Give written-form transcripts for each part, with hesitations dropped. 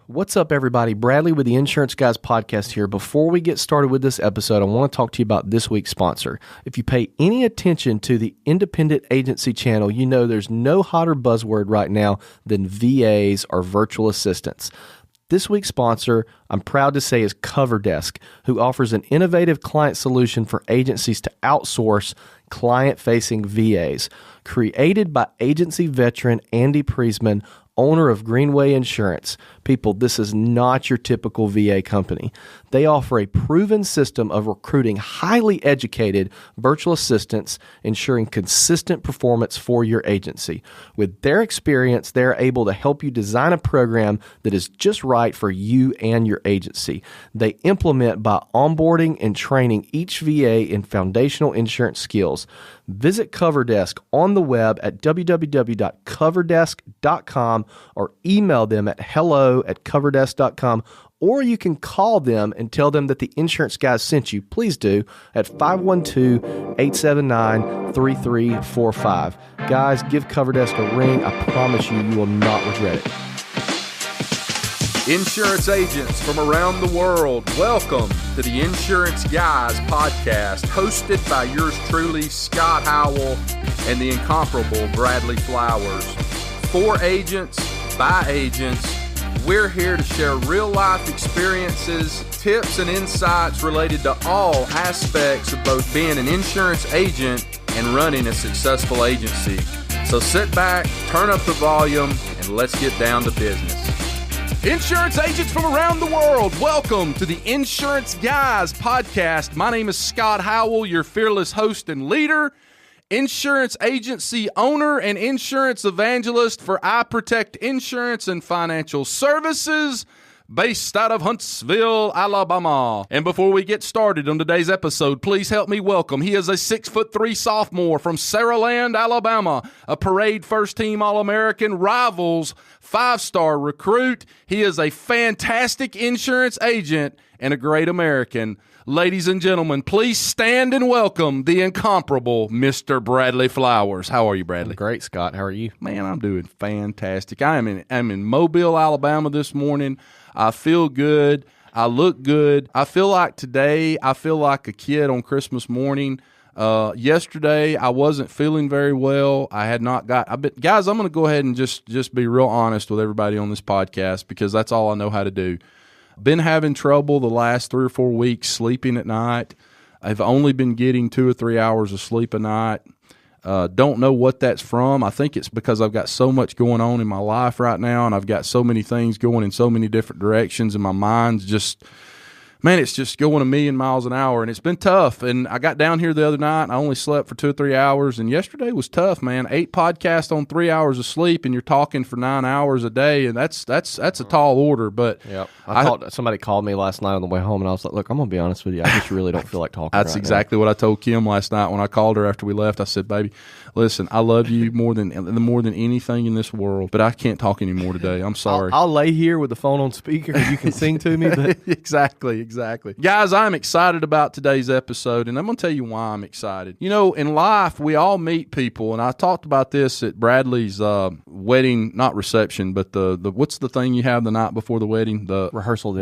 What's up, everybody? Bradley with the Insurance Guys podcast here. Before we get started with this episode, I want to talk to you about this week's sponsor. If you pay any attention to the independent agency channel, you know there's no hotter buzzword right now than VAs or virtual assistants. This week's sponsor, I'm proud to say, is CoverDesk, who offers an innovative client solution for agencies to outsource client-facing VAs. Created by agency veteran Andy Priesman, owner of Greenway Insurance. People, this is not your typical VA company. They offer a proven system of recruiting highly educated virtual assistants, ensuring consistent performance for your agency. With their experience, they're able to help you design a program that is just right for you and your agency. They implement by onboarding and training each VA in foundational insurance skills. Visit CoverDesk on the web at www.coverdesk.com or email them at hello@coverdesk.com, or you can call them and tell them that the Insurance Guys sent you. Please do at 512-879-3345. Guys, give CoverDesk a ring. I promise you, you will not regret it. Insurance agents from around the world, welcome to the Insurance Guys podcast, hosted by yours truly, Scott Howell, and the incomparable Bradley Flowers. For agents, by agents, we're here to share real-life experiences, tips, and insights related to all aspects of both being an insurance agent and running a successful agency. So sit back, turn up the volume, and let's get down to business. Insurance agents from around the world, welcome to the Insurance Guys podcast. My name is Scott Howell, your fearless host and leader, insurance agency owner and insurance evangelist for I Protect Insurance and Financial Services, based out of Huntsville, Alabama. And before we get started on today's episode, please help me welcome. He is a 6'3" sophomore from Saraland, Alabama, a parade first-team All-American, Rivals 5-star recruit. He is a fantastic insurance agent and a great American. Ladies and gentlemen, please stand and welcome the incomparable Mr. Bradley Flowers. How are you, Bradley? I'm great, Scott. How are you? Man, I'm doing fantastic. I'm in Mobile, Alabama this morning. I feel good. I look good. I feel like today, I feel like a kid on Christmas morning. Yesterday, I wasn't feeling very well. I had not got. Guys, I'm going to go ahead and just be real honest with everybody on this podcast because that's all I know how to do. Been having trouble the last 3 or 4 weeks sleeping at night. I've only been getting 2 or 3 hours of sleep a night. Don't know what that's from. I think it's because I've got so much going on in my life right now, and I've got so many things going in so many different directions, and my mind's just, man, it's just going a million miles an hour, and it's been tough. And I got down here the other night, and I only slept for 2 or 3 hours, and yesterday was tough, man. 8 podcasts on 3 hours of sleep, and you're talking for 9 hours a day, and that's a tall order. But yep. Somebody called me last night on the way home, and I was like, look, I'm going to be honest with you. I just really don't feel like talking That's right exactly now. What I told Kim last night when I called her after we left. I said, baby, listen, I love you more than anything in this world, but I can't talk anymore today. I'm sorry. I'll lay here with the phone on speaker. You can sing to me. But Exactly. Guys, I'm excited about today's episode, and I'm going to tell you why I'm excited. You know, in life, we all meet people, and I talked about this at Bradley's wedding, not reception, but the what's the thing you have the night before the wedding? The rehearsal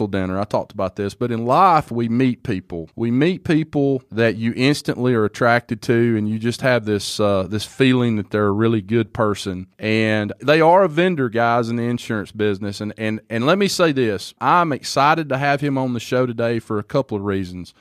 dinner. I talked about this, but in life, we meet people. We meet people that you instantly are attracted to, and you just have this feeling that they're a really good person. And they are a vendor, guys, in the insurance business. And let me say this. I'm excited to have him on the show today for a couple of reasons.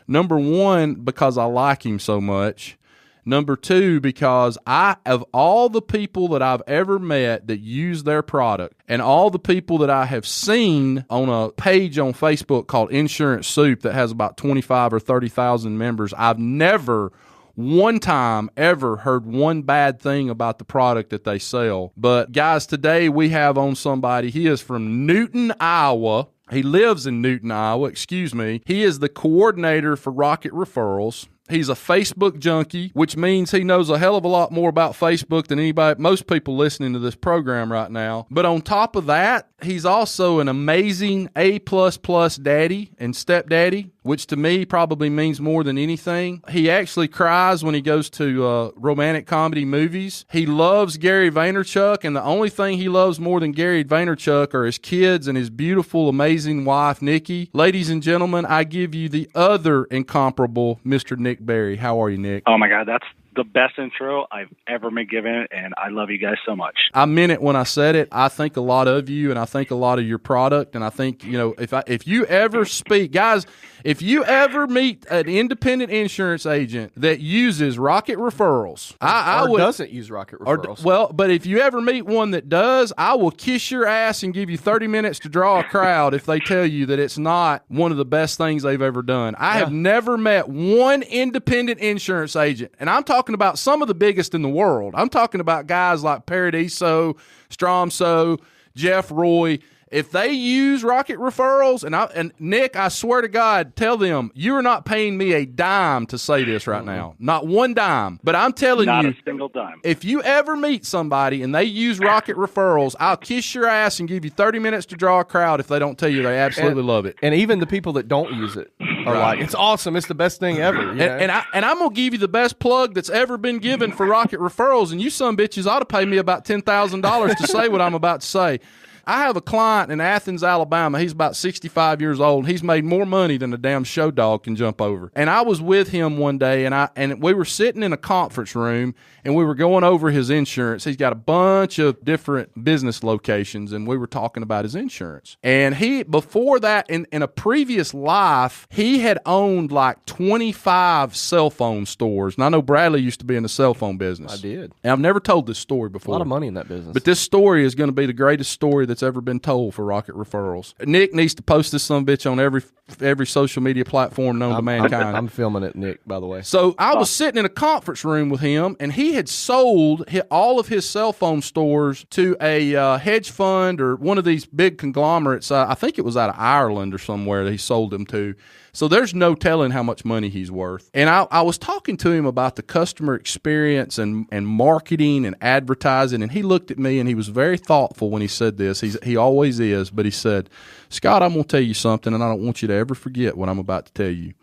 Number one, because I like him so much. Number two, because of all the people that I've ever met that use their product and all the people that I have seen on a page on Facebook called Insurance Soup that has about 25 or 30,000 members, I've never one time ever heard one bad thing about the product that they sell. But guys, today we have on somebody. He is from Newton, Iowa. He lives in Newton, Iowa. He is the coordinator for Rocket Referrals. He's a Facebook junkie, which means he knows a hell of a lot more about Facebook than most people listening to this program right now. But on top of that, he's also an amazing A++ daddy and stepdaddy. which to me probably means more than anything. He actually cries when he goes to romantic comedy movies. He loves Gary Vaynerchuk, and the only thing he loves more than Gary Vaynerchuk are his kids and his beautiful, amazing wife, Nikki. Ladies and gentlemen, I give you the other incomparable Mr. Nick Berry. How are you, Nick? Oh, my God, that's the best intro I've ever been given, and I love you guys so much. I meant it when I said it. I think a lot of you, and I think a lot of your product, and I think, you know, if you ever speak, guys, if you ever meet an independent insurance agent that uses Rocket Referrals, I would, doesn't use Rocket Referrals. but if you ever meet one that does, I will kiss your ass and give you 30 minutes to draw a crowd if they tell you that it's not one of the best things they've ever done. I have never met one independent insurance agent, and I'm talking about some of the biggest in the world. I'm talking about guys like Paradiso, Stromso, Jeff Roy. If they use Rocket Referrals, and Nick, I swear to God, tell them you are not paying me a dime to say this right now. Not one dime. But I'm telling you, not a single dime. If you ever meet somebody and they use Rocket Referrals, I'll kiss your ass and give you 30 minutes to draw a crowd if they don't tell you they absolutely love it. And even the people that don't use it are like, it's awesome. It's the best thing ever. You know? And I'm going to give you the best plug that's ever been given for Rocket Referrals, and you some bitches ought to pay me about $10,000 to say what I'm about to say. I have a client in Athens, Alabama. He's about 65 years old. He's made more money than a damn show dog can jump over. And I was with him one day, and we were sitting in a conference room, and we were going over his insurance. He's got a bunch of different business locations, and we were talking about his insurance. And before that, in a previous life, he had owned like 25 cell phone stores. And I know Bradley used to be in the cell phone business. I did. And I've never told this story before. A lot of money in that business. But this story is going to be the greatest story that's ever been told for Rocket Referrals. Nick needs to post this son of a bitch on every social media platform known to mankind. I'm filming it, Nick, by the way. So I was sitting in a conference room with him, and he had sold all of his cell phone stores to a hedge fund or one of these big conglomerates. I think it was out of Ireland or somewhere that he sold them to. So there's no telling how much money he's worth. And I was talking to him about the customer experience and marketing and advertising, and he looked at me, and he was very thoughtful when he said this. He always is, but he said, Scott, I'm going to tell you something, and I don't want you to ever forget what I'm about to tell you.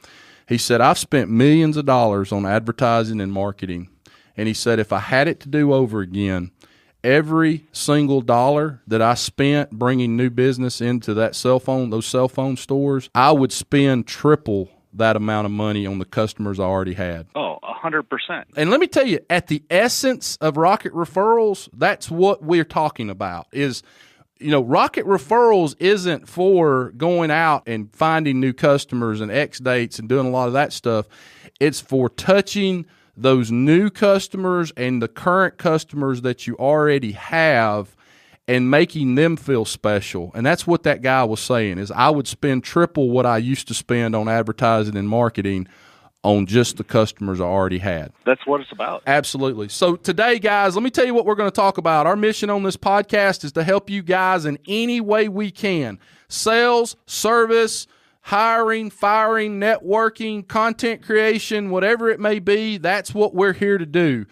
He said, I've spent millions of dollars on advertising and marketing, and he said, if I had it to do over again, every single dollar that I spent bringing new business into those cell phone stores, I would spend triple that amount of money on the customers I already had. Oh, 100%. And let me tell you, at the essence of Rocket Referrals, that's what we're talking about is, you know, Rocket Referrals isn't for going out and finding new customers and X dates and doing a lot of that stuff. It's for touching those new customers and the current customers that you already have and making them feel special. And that's what that guy was saying is I would spend triple what I used to spend on advertising and marketing on just the customers I already had. That's what it's about. Absolutely. So today, guys, let me tell you what we're going to talk about. Our mission on this podcast is to help you guys in any way we can. Sales, service, hiring, firing, networking, content creation, whatever it may be, that's what we're here to do.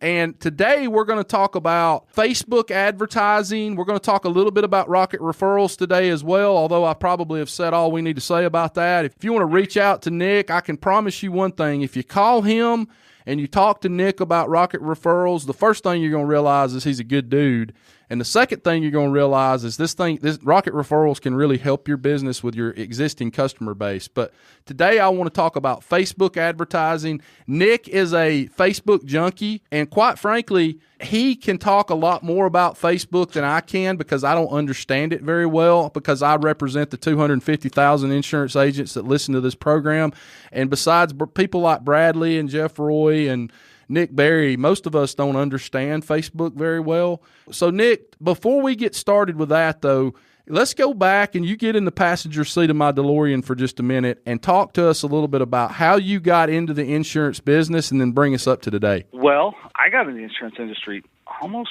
And today we're going to talk about Facebook advertising. We're going to talk a little bit about Rocket Referrals today as well, although I probably have said all we need to say about that. If you want to reach out to Nick, I can promise you one thing. If you call him and you talk to Nick about Rocket Referrals, the first thing you're going to realize is he's a good dude. And the second thing you're going to realize is this Rocket Referrals can really help your business with your existing customer base. But today I want to talk about Facebook advertising. Nick is a Facebook junkie, and quite frankly, he can talk a lot more about Facebook than I can because I don't understand it very well because I represent the 250,000 insurance agents that listen to this program. And besides people like Bradley and Jeff Roy and Nick Berry, most of us don't understand Facebook very well. So, Nick, before we get started with that, though, let's go back and you get in the passenger seat of my DeLorean for just a minute and talk to us a little bit about how you got into the insurance business and then bring us up to today. Well, I got in the insurance industry almost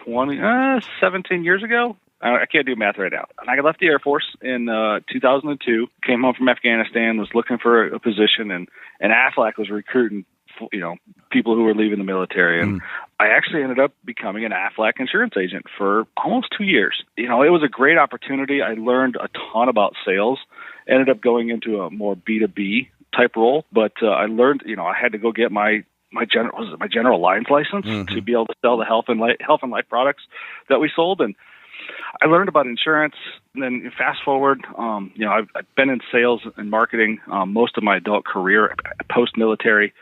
17 years ago. I can't do math right now. And I left the Air Force in 2002, came home from Afghanistan, was looking for a position, and Aflac was recruiting people who were leaving the military. And I actually ended up becoming an Aflac insurance agent for almost 2 years. It was a great opportunity. I learned a ton about sales. ended up going into a more B2B type role. But I learned, I had to go get my general lines license to be able to sell the health and life products that we sold. And I learned about insurance. And then fast forward, I've been in sales and marketing most of my adult career, post-military.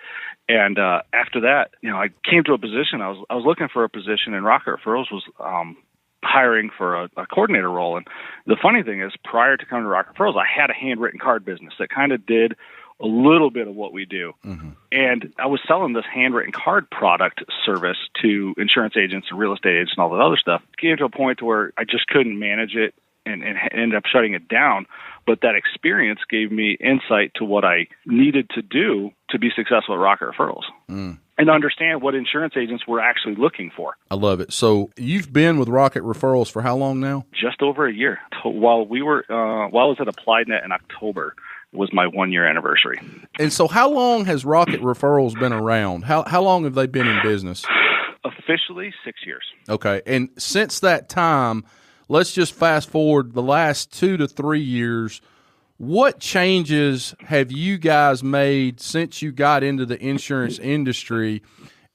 And after that, I came to a position. I was looking for a position, and Rocket Referrals was hiring for a coordinator role. And the funny thing is, prior to coming to Rocket Referrals, I had a handwritten card business that kind of did a little bit of what we do. And I was selling this handwritten card product service to insurance agents and real estate agents and all that other stuff. It came to a point where I just couldn't manage it and ended up shutting it down. But that experience gave me insight to what I needed to do to be successful at Rocket Referrals and understand what insurance agents were actually looking for. I love it. So you've been with Rocket Referrals for how long now? Just over a year. While I was at AppliedNet in October, was my 1-year anniversary. And so how long has Rocket Referrals been around? How long have they been in business? Officially 6 years. Okay. And since that time, let's just fast forward the last 2 to 3 years. What changes have you guys made since you got into the insurance industry?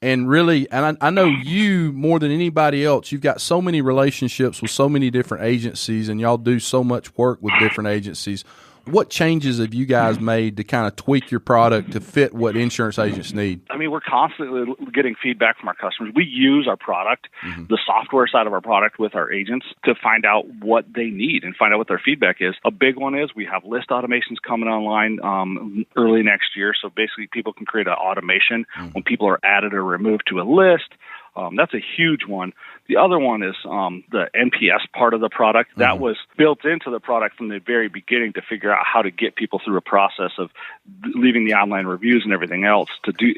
And really, and I know you more than anybody else, you've got so many relationships with so many different agencies, and y'all do so much work with different agencies. What changes have you guys made to kind of tweak your product to fit what insurance agents need? I mean, we're constantly getting feedback from our customers. We use our product, the software side of our product, with our agents to find out what they need and find out what their feedback is. A big one is we have list automations coming online early next year. So basically people can create an automation when people are added or removed to a list. That's a huge one. The other one is the NPS part of the product. That was built into the product from the very beginning to figure out how to get people through a process of leaving the online reviews and everything else to do,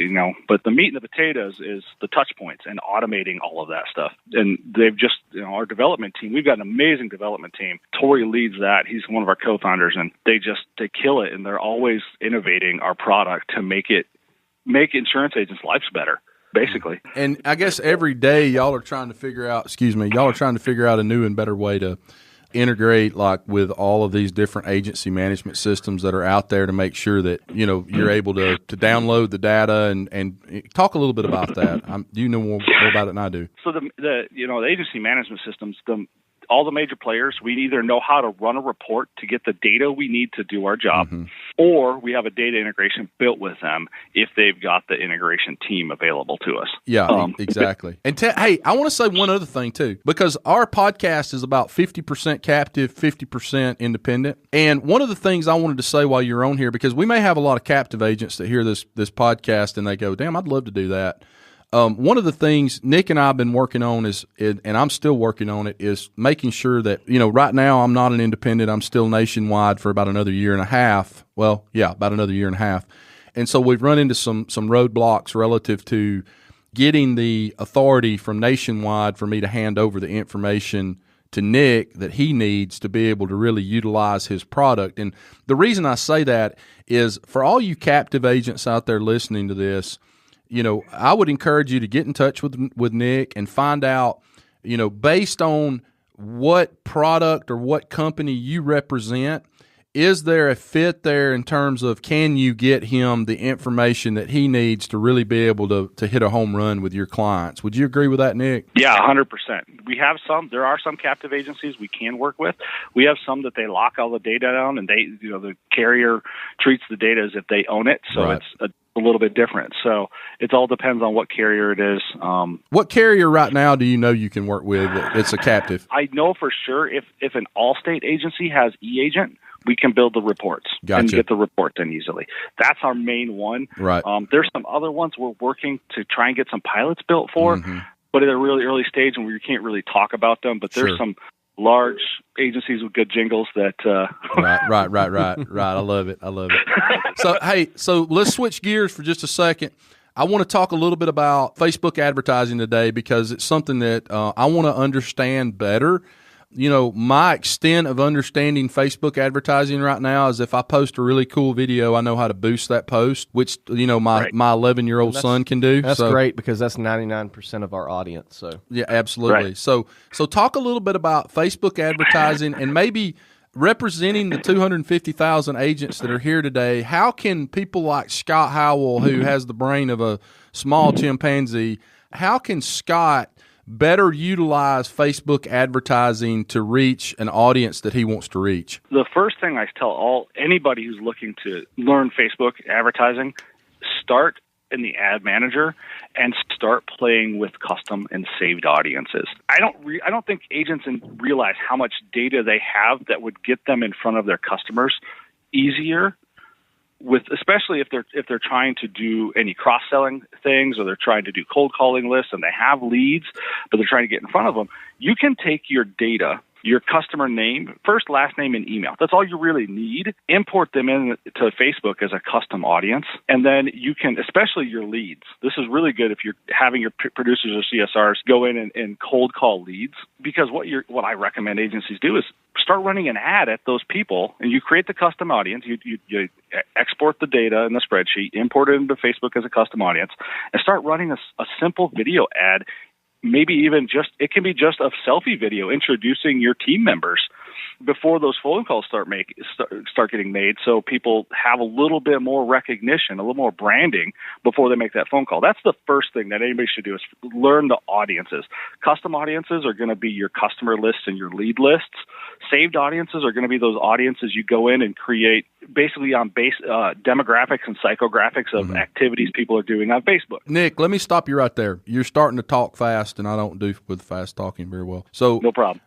But the meat and the potatoes is the touch points and automating all of that stuff. And they've just, our development team, we've got an amazing development team. Tori leads that. He's one of our co-founders, and they kill it. And they're always innovating our product to make insurance agents' lives better, basically. And I guess every day y'all are trying to figure out a new and better way to integrate with all of these different agency management systems that are out there to make sure that, you're able to download the data and talk a little bit about that. You know more about it than I do. So the agency management systems, all the major players, we either know how to run a report to get the data we need to do our job, or we have a data integration built with them if they've got the integration team available to us. Yeah, exactly. And hey, I want to say one other thing too, because our podcast is about 50% captive, 50% independent. And one of the things I wanted to say while you're on here, because we may have a lot of captive agents that hear this podcast and they go, damn, I'd love to do that. One of the things Nick and I have been working on and I'm still working on it, is making sure that, right now I'm not an independent. I'm still nationwide for about another year and a half. Well, yeah, about another year and a half. And so we've run into some roadblocks relative to getting the authority from nationwide for me to hand over the information to Nick that he needs to be able to really utilize his product. And the reason I say that is, for all you captive agents out there listening to this, I would encourage you to get in touch with Nick and find out, based on what product or what company you represent, is there a fit there in terms of, can you get him the information that he needs to really be able to hit a home run with your clients? Would you agree with that, Nick? Yeah, 100%. There are some captive agencies we can work with. We have some that they lock all the data down, and the carrier treats the data as if they own it. So It's a little bit different. So it all depends on what carrier it is. What carrier right now do you know you can work with that's a captive? I know for sure if an Allstate agency has eAgent, we can build the reports and get the report done easily. That's our main one. Right. There's some other ones we're working to try and get some pilots built for, but at a really early stage, and we can't really talk about them. But there's some large agencies with good jingles that Right. I love it. So hey, let's switch gears for just a second. I want to talk a little bit about Facebook advertising today, because it's something that I want to understand better. My extent of understanding Facebook advertising right now is, if I post a really cool video, I know how to boost that post, which, my 11-year-old son can do. That's great, because that's 99% of our audience. So yeah, absolutely. Right. So talk a little bit about Facebook advertising, and maybe representing the 250,000 agents that are here today, how can people like Scott Howell, who has the brain of a small chimpanzee, how can Scott better utilize Facebook advertising to reach an audience that he wants to reach? The first thing I tell anybody who's looking to learn Facebook advertising, start in the ad manager and start playing with custom and saved audiences. I don't think agents realize how much data they have that would get them in front of their customers easier, especially if they're trying to do any cross-selling things, or they're trying to do cold calling lists and they have leads, but they're trying to get in front of them. You can take your data, your customer name, first, last name, and email. That's all you really need. Import them into Facebook as a custom audience, and then you can, especially your leads. This is really good if you're having your producers or CSRs go in and cold call leads, because what I recommend agencies do is start running an ad at those people, and you create the custom audience. You export the data in the spreadsheet, import it into Facebook as a custom audience, and start running a simple video ad. Maybe even it can be just a selfie video introducing your team members before those phone calls start getting made, so people have a little bit more recognition, a little more branding before they make that phone call. That's the first thing that anybody should do, is learn the audiences. Custom audiences are going to be your customer lists and your lead lists. Saved audiences are going to be those audiences you go in and create basically on demographics and psychographics of activities people are doing on Facebook. Nick, let me stop you right there. You're starting to talk fast, and I don't do with fast talking very well. So no problem.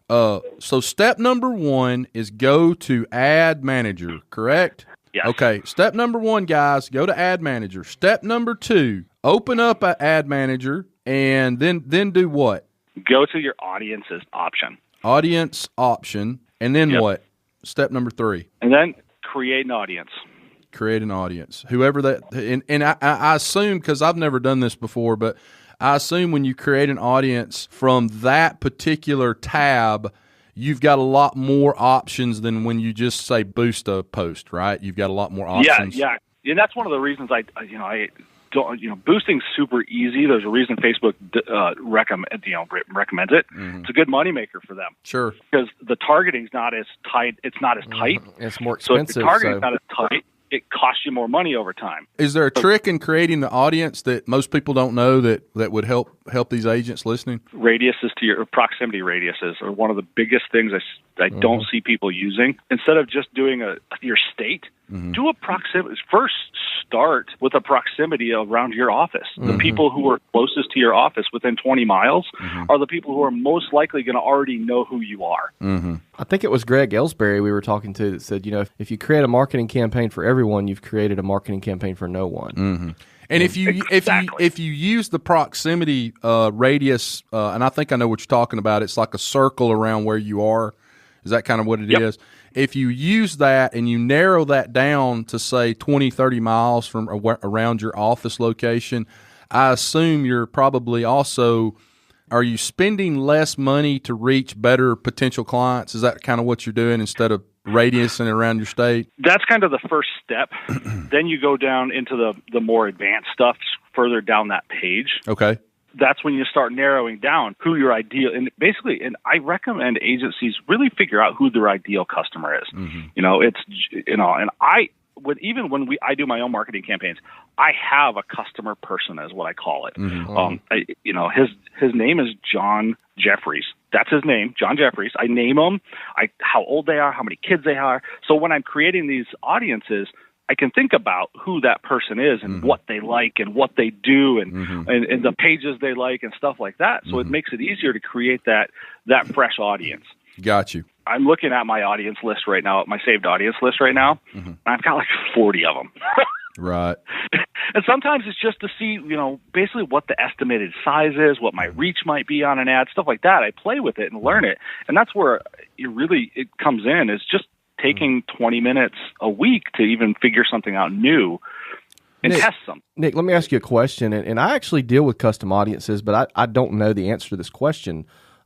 So step number 1 is go to Ad Manager, correct? Yes. Okay. Step number 1, guys, go to Ad Manager. Step number 2, open up an Ad Manager, and then do what? Go to your audiences option. Audience option, and then what? Step number 3. And then create an audience. Create an audience. Whoever that, and I assume, because I've never done this before, but I assume when you create an audience from that particular tab, you've got a lot more options than when you just say boost a post, right? You've got a lot more options. Yeah. And that's one of the reasons I don't, boosting's super easy. There's a reason Facebook recommends it. Mm-hmm. It's a good moneymaker for them. Sure. Because the targeting's not as tight. It's not as tight. It's more expensive. So if the targeting's not as tight, it costs you more money over time. Is there a trick in creating the audience that most people don't know that would help these agents listening? Radiuses to your proximity radiuses are one of the biggest things I don't see people using. Instead of just doing your state, do a proximity. First, start with a proximity around your office. The people who are closest to your office within 20 miles are the people who are most likely going to already know who you are. I think it was Greg Ellsbury we were talking to that said, if you create a marketing campaign for everyone, you've created a marketing campaign for no one. And if you use the proximity radius, and I think I know what you're talking about, it's like a circle around where you are. Is that kind of what it is? If you use that and you narrow that down to, say, 20, 30 miles from around your office location, I assume you're probably also, are you spending less money to reach better potential clients? Is that kind of what you're doing instead of radiusing around your state? That's kind of the first step. Then you go down into the more advanced stuff further down that page. Okay. That's when you start narrowing down who your ideal, and I recommend agencies really figure out who their ideal customer is. Even when I do my own marketing campaigns, I have a customer persona, is what I call it. His name is John Jeffries. That's his name, John Jeffries. I name them, how old they are, how many kids they are. So when I'm creating these audiences, I can think about who that person is and what they like and what they do and the pages they like and stuff like that. So it makes it easier to create that fresh audience. Got you. I'm looking at my audience list right now, my saved audience list right now, and I've got like 40 of them. Right. And sometimes it's just to see, basically what the estimated size is, what my reach might be on an ad, stuff like that. I play with it and learn it. And that's where it comes in, is just taking 20 minutes a week to even figure something out new and test something. Nick, let me ask you a question. And I actually deal with custom audiences, but I don't know the answer to this question.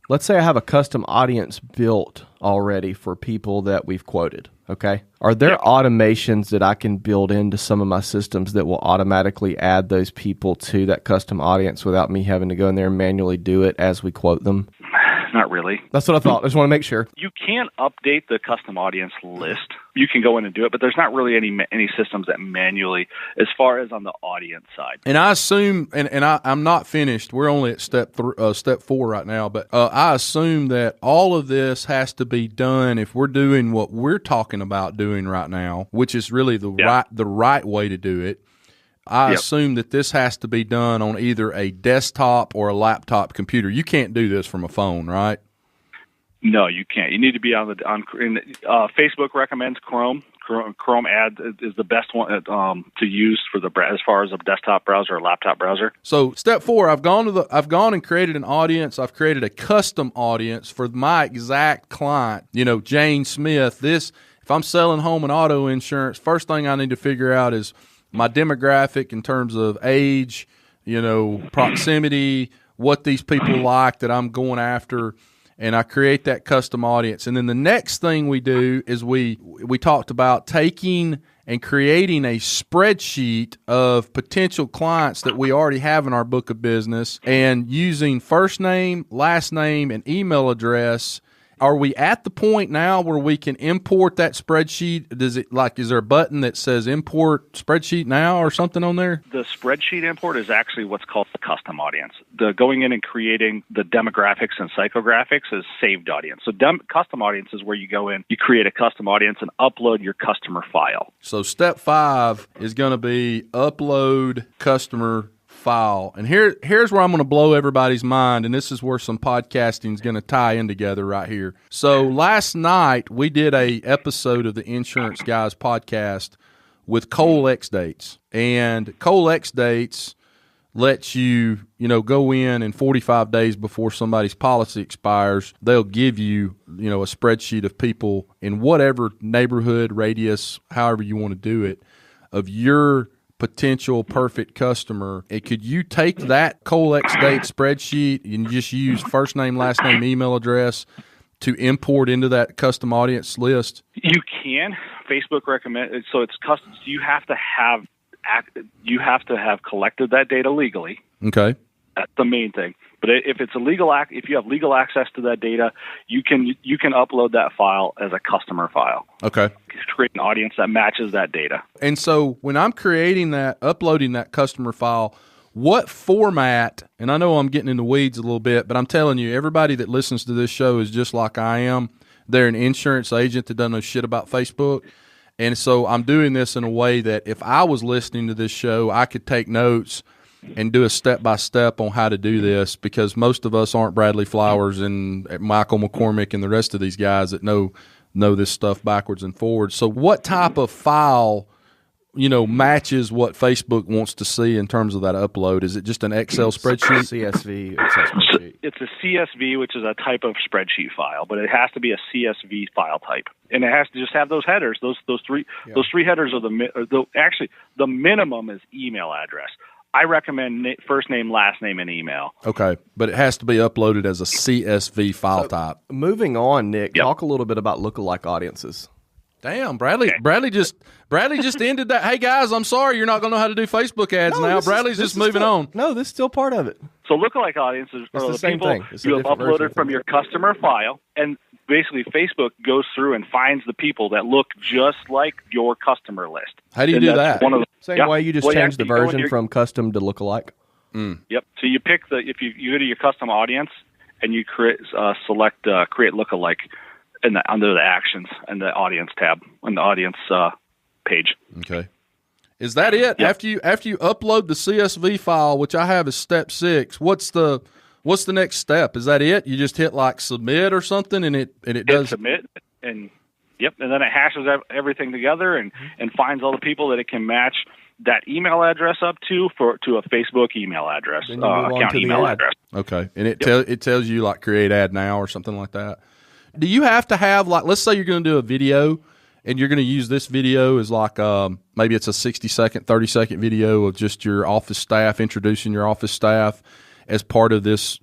Let's say I have a custom audience built already for people that we've quoted, okay? Are there automations that I can build into some of my systems that will automatically add those people to that custom audience without me having to go in there and manually do it as we quote them? Not really. That's what I thought. I just want to make sure. You can update the custom audience list. You can go in and do it, but there's not really any systems that manually, as far as on the audience side. And I assume, and I'm not finished. We're only at step 4 right now, but I assume that all of this has to be done if we're doing what we're talking about doing right now, which is really the right way to do it. I assume that this has to be done on either a desktop or a laptop computer. You can't do this from a phone, right? No, you can't. You need to be on Facebook recommends Chrome. Chrome Ads is the best one to use for as far as a desktop browser or laptop browser. So step 4, I've gone and created an audience. I've created a custom audience for my exact client. Jane Smith. If I'm selling home and auto insurance, first thing I need to figure out is my demographic in terms of age, proximity, what these people like that I'm going after, and I create that custom audience. And then the next thing we do is we talked about taking and creating a spreadsheet of potential clients that we already have in our book of business and using first name, last name, and email address. Are we at the point now where we can import that spreadsheet? Is there a button that says import spreadsheet now or something on there? The spreadsheet import is actually what's called the custom audience. The going in and creating the demographics and psychographics is saved audience. So custom audience is where you go in, you create a custom audience and upload your customer file. So step 5 is going to be upload customer file. And here's where I'm going to blow everybody's mind, and this is where some podcasting is going to tie in together right here. So last night we did a episode of the Insurance Guys podcast with Cole X Dates, and Cole X Dates lets you go in and 45 days before somebody's policy expires, they'll give you a spreadsheet of people in whatever neighborhood, radius, however you want to do it, of your potential perfect customer. Could you take that Cole X Date spreadsheet and just use first name, last name, email address to import into that custom audience list? You can. Facebook recommend so it's custom. So you have to have collected that data legally. Okay. That's the main thing. But if it's if you have legal access to that data, you can upload that file as a customer file. Okay. Create an audience that matches that data. And so when I'm uploading that customer file, what format, and I know I'm getting in the weeds a little bit, but I'm telling you, everybody that listens to this show is just like I am. They're an insurance agent that doesn't know shit about Facebook. And so I'm doing this in a way that if I was listening to this show, I could take notes and do a step-by-step on how to do this, because most of us aren't Bradley Flowers and Michael McCormick and the rest of these guys that know this stuff backwards and forwards. So what type of file, matches what Facebook wants to see in terms of that upload? Is it just an Excel spreadsheet? CSV Excel spreadsheet. It's a CSV, which is a type of spreadsheet file, but it has to be a CSV file type, and it has to just have those headers. Those three headers are the minimum is email address. I recommend first name, last name, and email. Okay, but it has to be uploaded as a CSV file type. Moving on, Nick, talk a little bit about lookalike audiences. Damn, Bradley! Okay. Bradley just ended that. Hey guys, I'm sorry, you're not going to know how to do Facebook ads now. Bradley's just moving on. No, this is still part of it. So lookalike audiences are the people you have uploaded from your customer file, and basically Facebook goes through and finds the people that look just like your customer list. How do you do that? Same way you just change the version from custom to lookalike. Yep. So you pick if you go to your custom audience and you select create lookalike under the actions and the audience tab on the audience page. Okay. Is that it? Yep. After you upload the CSV file, which I have as step 6, what's the next step? Is that it? You just hit like submit or something, and it does submit, and and then it hashes everything together and finds all the people that it can match that email address up to a Facebook email address, account email address. Okay, and it tells you like create ad now or something like that. Do you have to have let's say you're going to do a video and you're going to use this video as maybe it's a 60-second, 30-second video of just your office staff, introducing your office staff as part of this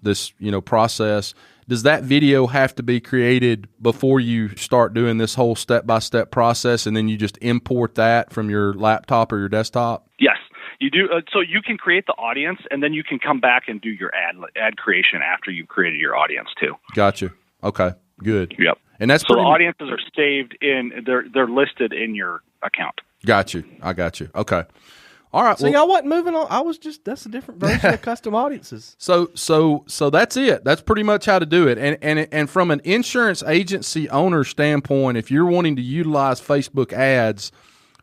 process. Does that video have to be created before you start doing this whole step-by-step process, and then you just import that from your laptop or your desktop? Yes. You do so you can create the audience, and then you can come back and do your ad creation after you've created your audience too. Gotcha. Okay, good. Yep. And that's so the audiences are saved they're listed in your account. Got you. I got you. Okay. All right. So y'all wasn't moving on. That's a different version of custom audiences. So that's it. That's pretty much how to do it. And from an insurance agency owner standpoint, if you're wanting to utilize Facebook ads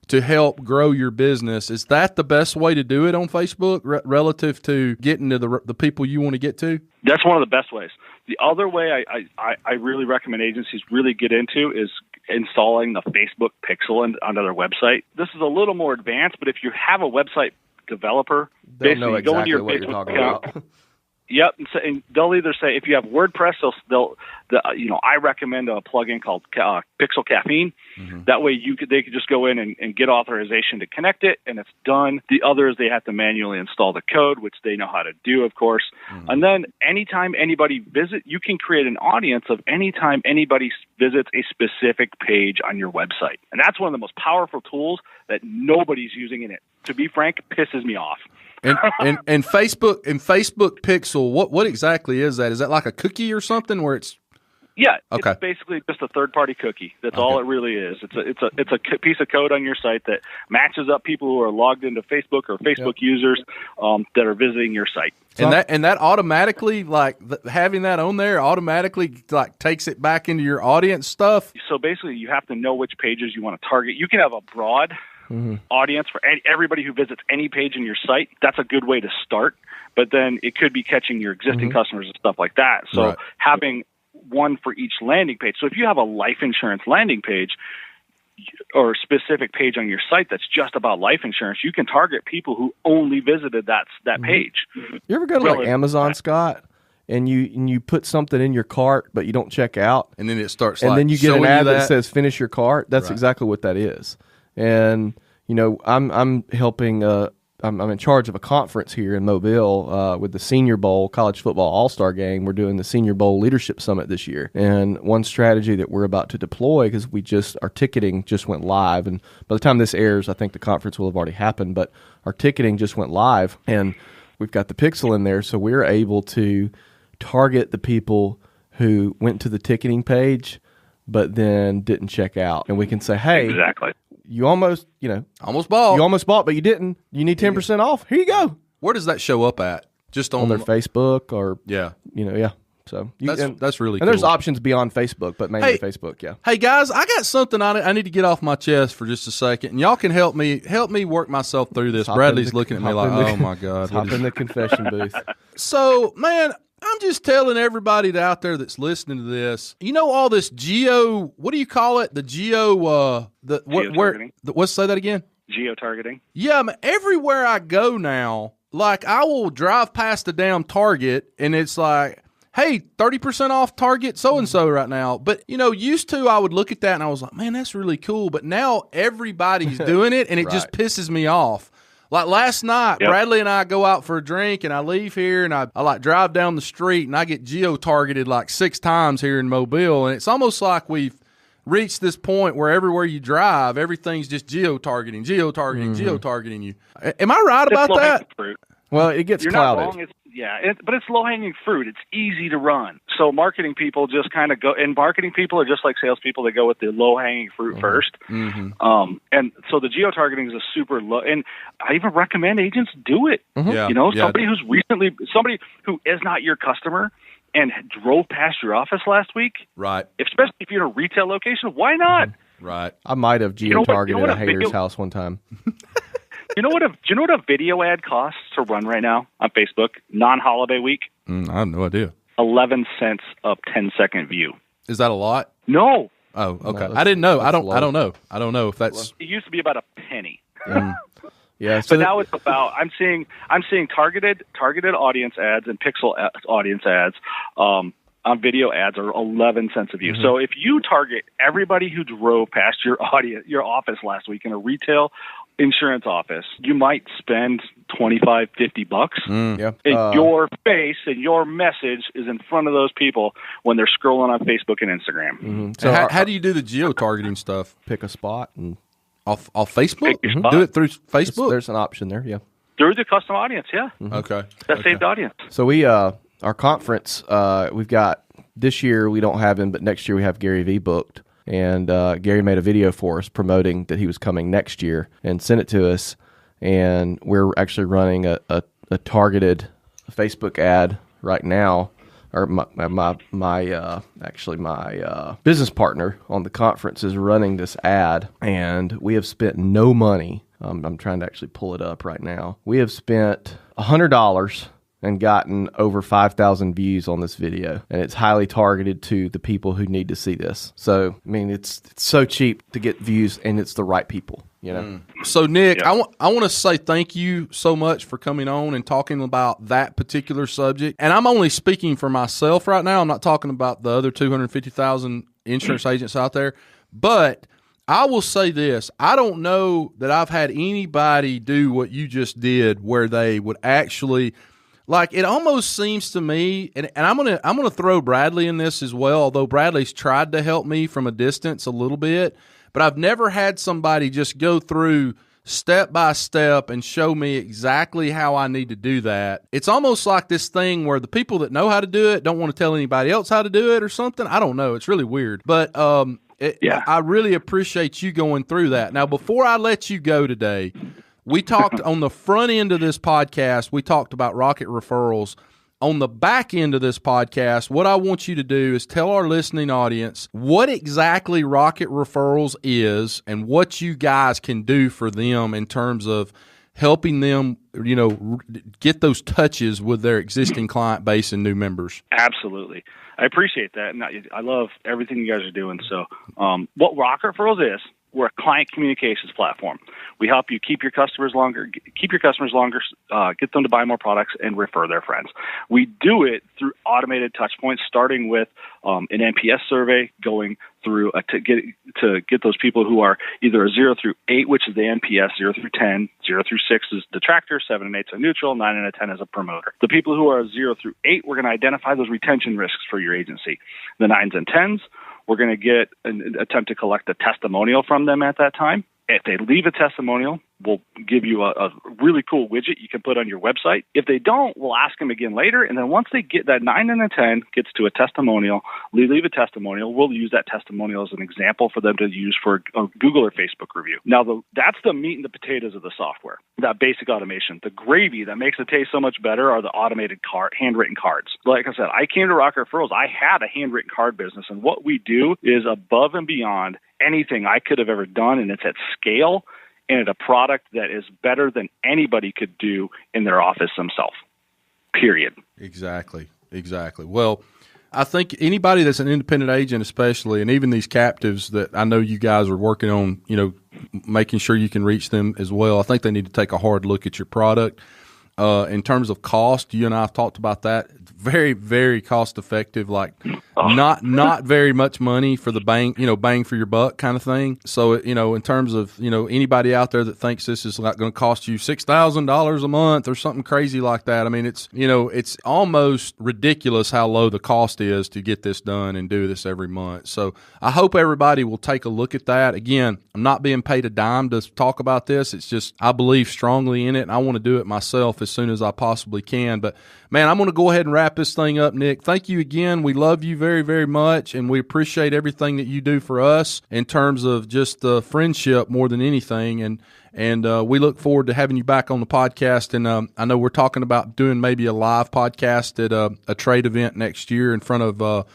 to help grow your business, is that the best way to do it on Facebook relative to getting to the people you want to get to? That's one of the best ways. The other way I really recommend agencies really get into is installing the Facebook Pixel onto their website. This is a little more advanced, but if you have a website developer, they'll know exactly go into your what Facebook you're talking account. about. Yep, and they'll either say if you have WordPress, I recommend a plugin called Pixel Caffeine. Mm-hmm. That way they could just go in and get authorization to connect it, and it's done. The others, they have to manually install the code, which they know how to do, of course. Mm-hmm. And then anytime anybody visits, you can create an audience of anytime anybody visits a specific page on your website, and that's one of the most powerful tools that nobody's using in it. To be frank, pisses me off. And Facebook Pixel, what exactly is that? Is that like a cookie or something where it's? Yeah, okay. It's basically just a third-party cookie. That's all it really is. It's a piece of code on your site that matches up people who are logged into Facebook or Facebook users that are visiting your site. And that automatically, like having that on there, automatically like takes it back into your audience stuff. So basically, you have to know which pages you want to target. You can have a broad audience for everybody who visits any page in your site. That's a good way to start, but then it could be catching your existing customers and stuff like that. So having one for each landing page. So if you have a life insurance landing page or a specific page on your site that's just about life insurance, you can target people who only visited that page. You ever go to like Amazon, Scott, and you put something in your cart but you don't check out, and then it starts, and then you get an ad that says "Finish your cart"? That's exactly what that is. And I'm helping. I'm in charge of a conference here in Mobile with the Senior Bowl College Football All-Star Game. We're doing the Senior Bowl Leadership Summit this year. And one strategy that we're about to deploy, because our ticketing just went live, and by the time this airs, I think the conference will have already happened, but our ticketing just went live, and we've got the Pixel in there, so we're able to target the people who went to the ticketing page but then didn't check out. And we can say, hey, you almost bought. You almost bought, but you didn't. You need 10% off. Here you go. Where does that show up at? Just on their Facebook or So that's really cool. And there's options beyond Facebook, but mainly Facebook. Yeah. Hey guys, I got something I need to get off my chest for just a second, and y'all can help me work myself through this. Bradley's looking at me like, oh my God, hop in the confession booth. So man, I'm just telling everybody out there that's listening to this, all this geo, what do you call it? The geo, say that again? Geo-targeting. Yeah, man, everywhere I go now, like I will drive past a damn Target and it's like, hey, 30% off Target so-and-so right now. But, used to I would look at that and I was like, man, that's really cool. But now everybody's doing it and it just pisses me off. Like last night, Bradley and I go out for a drink, and I leave here, and I like drive down the street, and I get geo-targeted like 6 times here in Mobile, and it's almost like we've reached this point where everywhere you drive, everything's just geo-targeting you. Am I right about that? Fruit. Well, it gets clouded. Not wrong. But it's low-hanging fruit. It's easy to run. So marketing people just kind of go, and marketing people are just like salespeople. They go with the low-hanging fruit first. Mm-hmm. And so the geo-targeting is a super low, and I even recommend agents do it. Mm-hmm. Yeah. Somebody who is not your customer and drove past your office last week. Right. Especially if you're in a retail location, why not? Right. I might have geo-targeted a hater's house one time. Do you know what a video ad costs to run right now on Facebook, non-holiday week? I have no idea. 11 cents a 10-second view. Is that a lot? No. Oh, okay. No, I didn't know. I don't know. I don't know if that's. It used to be about a penny. Yeah. So now it's about. I'm seeing targeted audience ads and pixel audience ads. On video ads are 11 cents a view. Mm-hmm. So if you target everybody who drove past your office last week in a retail insurance office, you might spend $25-$50 and your face and your message is in front of those people when they're scrolling on Facebook and Instagram. Mm-hmm. So how do you do the geo-targeting stuff? Pick a spot and off Facebook? Do it through Facebook? There's an option there. Through the custom audience, yeah. Mm-hmm. Okay. That saved audience. So our conference, we've got, this year we don't have him, but next year we have Gary Vee booked. And Gary made a video for us promoting that he was coming next year and sent it to us. And we're actually running a targeted Facebook ad right now. Or my business partner on the conference is running this ad, and we have spent no money. I'm trying to actually pull it up right now. We have spent $100 and gotten over 5,000 views on this video, and it's highly targeted to the people who need to see this. So, I mean, it's so cheap to get views, and it's the right people, you know? So, Nick, I want to say thank you so much for coming on and talking about that particular subject. And I'm only speaking for myself right now. I'm not talking about the other 250,000 insurance agents out there. But I will say this. I don't know that I've had anybody do what you just did where they would actually – like, it almost seems to me, and I'm gonna throw Bradley in this as well, although Bradley's tried to help me from a distance a little bit, but I've never had somebody just go through step by step and show me exactly how I need to do that. It's almost like this thing where the people that know how to do it don't want to tell anybody else how to do it or something. I don't know. It's really weird. But I really appreciate you going through that. Now, before I let you go today, we talked on the front end of this podcast, we talked about Rocket Referrals. On the back end of this podcast, what I want you to do is tell our listening audience what exactly Rocket Referrals is and what you guys can do for them in terms of helping them, you know, get those touches with their existing client base and new members. Absolutely. I appreciate that. And I love everything you guys are doing. So what Rocket Referrals is, we're a client communications platform. We help you keep your customers longer, get them to buy more products, and refer their friends. We do it through automated touch points, starting with an NPS survey, going through to get those people who are either a 0 through 8, which is the NPS, 0 through 10, 0 through 6 is detractor, 7 and 8 is a neutral, 9 and a 10 is a promoter. The people who are 0 through 8, we're going to identify those retention risks for your agency. The 9s and 10s, we're going to attempt to collect a testimonial from them at that time. If they leave a testimonial, we'll give you a really cool widget you can put on your website. If they don't, we'll ask them again later. And then once they get that 9 and a 10 gets to a testimonial, leave a testimonial, we'll use that testimonial as an example for them to use for a Google or Facebook review. Now, that's the meat and the potatoes of the software, that basic automation. The gravy that makes it taste so much better are the automated handwritten cards. Like I said, I came to Rocket Referrals. I had a handwritten card business, and what we do is above and beyond anything I could have ever done, and it's at scale and at a product that is better than anybody could do in their office themselves, period. Exactly. Well, I think anybody that's an independent agent especially, and even these captives that I know you guys are working on, you know, making sure you can reach them as well, I think they need to take a hard look at your product. In terms of cost, you and I have talked about that. Very, very cost effective, like not very much money for the bang for your buck kind of thing. So, you know, in terms of, you know, anybody out there that thinks this is not going to cost you $6,000 a month or something crazy like that, I mean, it's, you know, it's almost ridiculous how low the cost is to get this done and do this every month. So I hope everybody will take a look at that. Again, I'm not being paid a dime to talk about this. It's just I believe strongly in it, and I want to do it myself as soon as I possibly can. But, man, I'm going to go ahead and wrap this thing up, Nick. Thank you again. We love you very, very much, and we appreciate everything that you do for us in terms of just the friendship more than anything. And we look forward to having you back on the podcast. And I know we're talking about doing maybe a live podcast at a trade event next year in front of,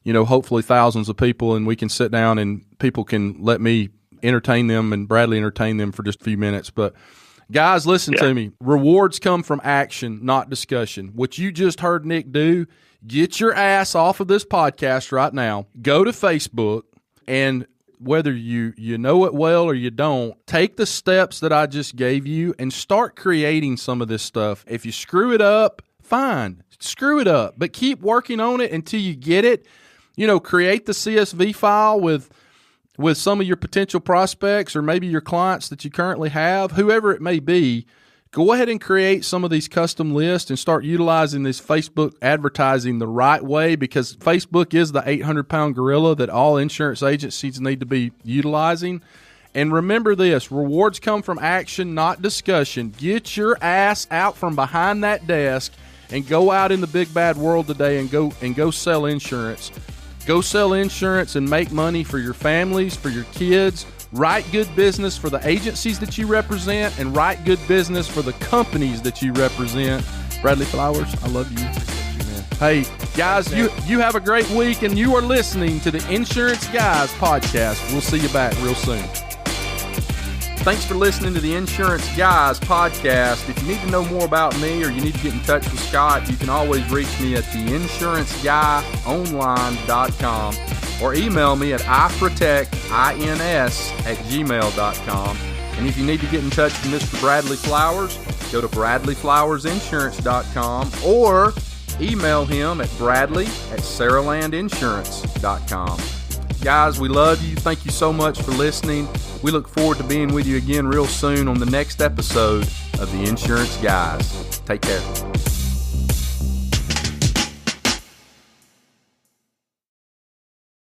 hopefully thousands of people, and we can sit down and people can let me entertain them and Bradley entertain them for just a few minutes. But guys, listen to me. Rewards come from action, not discussion. What you just heard Nick do, get your ass off of this podcast right now. Go to Facebook, and whether you know it well or you don't, take the steps that I just gave you and start creating some of this stuff. If you screw it up, fine. Screw it up. But keep working on it until you get it. You know, create the CSV file with some of your potential prospects or maybe your clients that you currently have, whoever it may be. Go ahead and create some of these custom lists and start utilizing this Facebook advertising the right way, because Facebook is the 800-pound gorilla that all insurance agencies need to be utilizing. And remember this, rewards come from action, not discussion. Get your ass out from behind that desk and go out in the big bad world today and go sell insurance. Go sell insurance and make money for your families, for your kids. Write good business for the agencies that you represent, and write good business for the companies that you represent. Bradley Flowers, I love you. Hey, guys, you have a great week, and you are listening to the Insurance Guys podcast. We'll see you back real soon. Thanks for listening to the Insurance Guys podcast. If you need to know more about me or you need to get in touch with Scott, you can always reach me at theinsuranceguyonline.com or email me at iprotectins@gmail.com. And if you need to get in touch with Mr. Bradley Flowers, go to bradleyflowersinsurance.com or email him at bradley@saralandinsurance.com. Guys, we love you. Thank you so much for listening. We look forward to being with you again real soon on the next episode of The Insurance Guys. Take care.